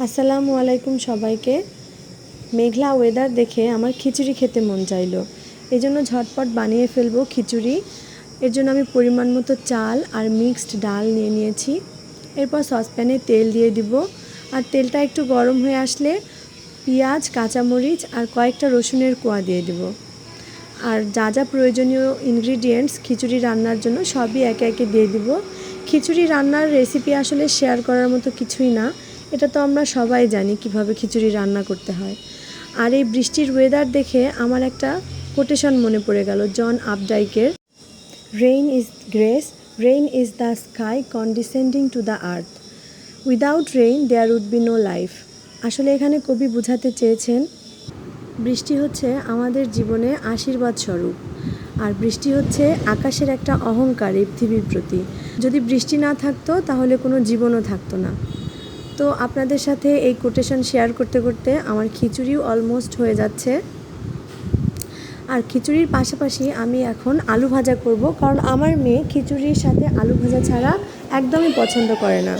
আসসালামু আলাইকুম সবাইকে। মেঘলা ওয়েদার দেখে আমার খিচুড়ি খেতে মন চাইলো, এই জন্য ঝটপট বানিয়ে ফেলবো খিচুড়ি। এর জন্য আমি পরিমাণ মতো চাল আর মিক্সড ডাল নিয়ে নিয়েছি। এরপর সসপ্যানে তেল দিয়ে দিব, আর তেলটা একটু গরম হয়ে আসলে পেঁয়াজ, কাঁচামরিচ আর কয়েকটা রসুনের কোয়া দিয়ে দেব। আর যা যা প্রয়োজনীয় ইনগ্রিডিয়েন্টস খিচুড়ি রান্নার জন্য সবই একে একে দিয়ে দিব। খিচুড়ি রান্নার রেসিপি আসলে শেয়ার করার মতো কিছুই না, এটা তো আমরা সবাই জানি কিভাবে খিচুড়ি রান্না করতে হয়। আর এই বৃষ্টির ওয়েদার দেখে আমার একটা কোটেশন মনে পড়ে গেল জন আপডাইকের, rain is grace, rain is the sky condescending to the earth, without rain there would be no life. আসলে এখানে কবি বোঝাতে চেয়েছেন বৃষ্টি হচ্ছে আমাদের জীবনে আশীর্বাদ স্বরূপ, আর বৃষ্টি হচ্ছে আকাশের একটা অহংকার এই পৃথিবীর প্রতি। যদি বৃষ্টি না থাকতো তাহলে কোনো জীবনও থাকতো না। তো আপনাদের সাথে এই কোটেশন শেয়ার করতে করতে আমার খিচুড়িও অলমোস্ট হয়ে যাচ্ছে। আর খিচুড়ির পাশাপাশি আমি এখন আলু ভাজা করব, কারণ আমার মেয়ে খিচুড়ির সাথে আলু ভাজা ছাড়া একদমই পছন্দ করে না।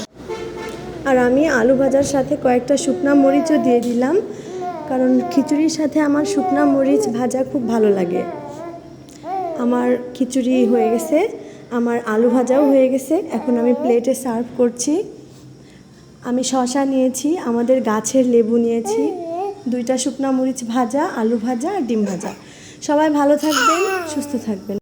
আর আমি আলু ভাজার সাথে কয়েকটা শুকনা মরিচও দিয়ে দিলাম, কারণ খিচুড়ির সাথে আমার শুকনা মরিচ ভাজা খুব ভালো লাগে। আমার খিচুড়ি হয়ে গেছে, আমার আলু ভাজাও হয়ে গেছে। এখন আমি প্লেটে সার্ভ করছি। আমি শসা নিয়েছি, আমাদের গাছের লেবু নিয়েছি, 2টা শুকনা মরিচ ভাজা, আলু ভাজা আর ডিম ভাজা। সবাই ভালো থাকবেন, সুস্থ থাকবেন।